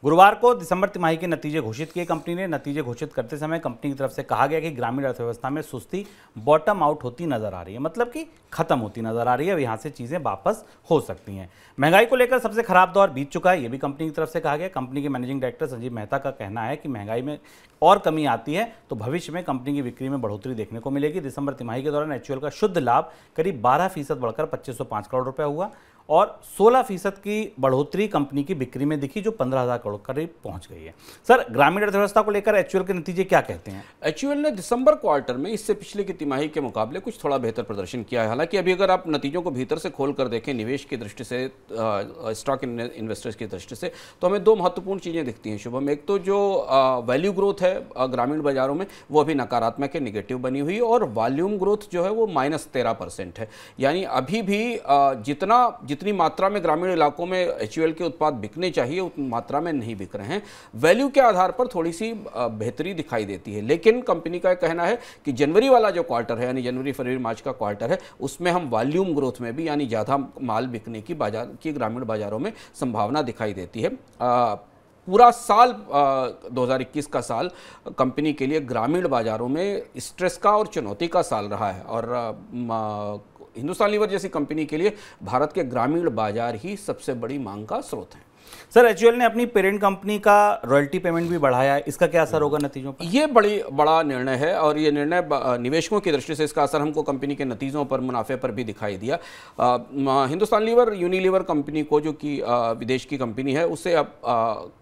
गुरुवार को दिसंबर तिमाही के नतीजे घोषित किए कंपनी ने। नतीजे घोषित करते समय कंपनी की तरफ से कहा गया कि ग्रामीण अर्थव्यवस्था में सुस्ती बॉटम आउट होती नजर आ रही है, मतलब कि खत्म होती नजर आ रही है। अब यहां से चीजें वापस हो सकती हैं। महंगाई को लेकर सबसे खराब दौर बीत चुका है, यह भी कंपनी की तरफ से कहा गया। कंपनी के मैनेजिंग डायरेक्टर संजीव मेहता का कहना है कि महंगाई में और कमी आती है तो भविष्य में कंपनी की बिक्री में बढ़ोतरी देखने को मिलेगी। दिसंबर तिमाही के दौरान एचयूएल का शुद्ध लाभ करीब 12% बढ़कर 2505 करोड़ रुपए हुआ और 16% की बढ़ोतरी कंपनी की बिक्री में दिखी, जो 15,000 करोड़ करीब पहुंच गई है। सर, ग्रामीण अर्थव्यवस्था को लेकर एचयूएल के नतीजे क्या कहते हैं? एचयूएल ने दिसंबर क्वार्टर में इससे पिछले की तिमाही के मुकाबले कुछ थोड़ा बेहतर प्रदर्शन किया है। हालांकि अभी अगर आप नतीजों को भीतर से खोल कर देखें, निवेश की दृष्टि से, स्टॉक इन्वेस्टर्स की दृष्टि से, तो हमें दो महत्वपूर्ण चीज़ें दिखती हैं शुभम। एक तो जो वैल्यू ग्रोथ है ग्रामीण बाजारों में, वो अभी नकारात्मक है, निगेटिव बनी हुई, और वॉल्यूम ग्रोथ जो है वो -13% है। यानी अभी भी जितनी मात्रा में ग्रामीण इलाकों में एचयूएल के उत्पाद बिकने चाहिए उतनी मात्रा में नहीं बिक रहे हैं। वैल्यू के आधार पर थोड़ी सी बेहतरी दिखाई देती है, लेकिन कंपनी का कहना है कि जनवरी वाला जो क्वार्टर है, यानी जनवरी फरवरी मार्च का क्वार्टर है, उसमें हम वॉल्यूम ग्रोथ में भी, यानी ज़्यादा माल बिकने की ग्रामीण बाजारों में संभावना दिखाई देती है। पूरा साल 2021 का साल कंपनी के लिए ग्रामीण बाजारों में स्ट्रेस का और चुनौती का साल रहा है, और हिंदुस्तान लीवर जैसी कंपनी के लिए भारत के ग्रामीण बाजार ही सबसे बड़ी मांग का स्रोत है। सर, एचयूएल ने अपनी पेरेंट कंपनी का रॉयल्टी पेमेंट भी बढ़ाया है, इसका क्या असर होगा नतीजों पर? ये बड़ा निर्णय है, और ये निर्णय निवेशकों की दृष्टि से इसका असर हमको कंपनी के नतीजों पर, मुनाफे पर भी दिखाई दिया। हिंदुस्तान लीवर यूनिलीवर कंपनी को, जो कि विदेश की कंपनी है, उसे अब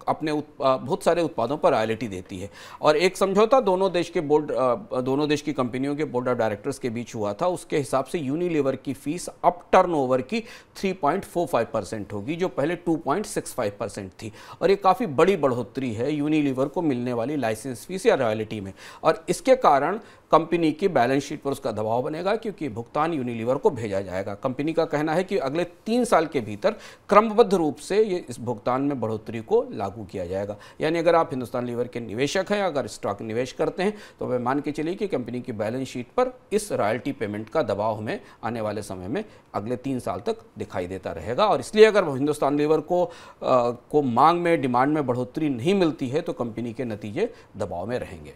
अपने बहुत सारे उत्पादों पर रॉयल्टी देती है, और एक समझौता दोनों देश की कंपनियों के बोर्ड ऑफ डायरेक्टर्स के बीच हुआ था। उसके हिसाब से यूनिलीवर की फीस अब टर्नओवर की 3.45% होगी, जो पहले 2.65% थी, और ये काफ़ी बड़ी बढ़ोतरी है यूनिलीवर को मिलने वाली लाइसेंस फीस या रॉयल्टी में। और इसके कारण कंपनी की बैलेंस शीट पर उसका दबाव बनेगा, क्योंकि भुगतान यूनिलीवर को भेजा जाएगा। कंपनी का कहना है कि अगले 3 साल के भीतर क्रमबद्ध रूप से ये इस भुगतान में बढ़ोतरी को लागू किया जाएगा। यानी अगर आप हिंदुस्तान लीवर के निवेशक हैं, अगर स्टॉक निवेश करते हैं, तो वे मान के चलिए कि कंपनी की बैलेंस शीट पर इस रॉयल्टी पेमेंट का दबाव हमें आने वाले समय में अगले 3 साल तक दिखाई देता रहेगा। और इसलिए अगर हिंदुस्तान लीवर को मांग में, डिमांड में बढ़ोतरी नहीं मिलती है, तो कंपनी के नतीजे दबाव में रहेंगे।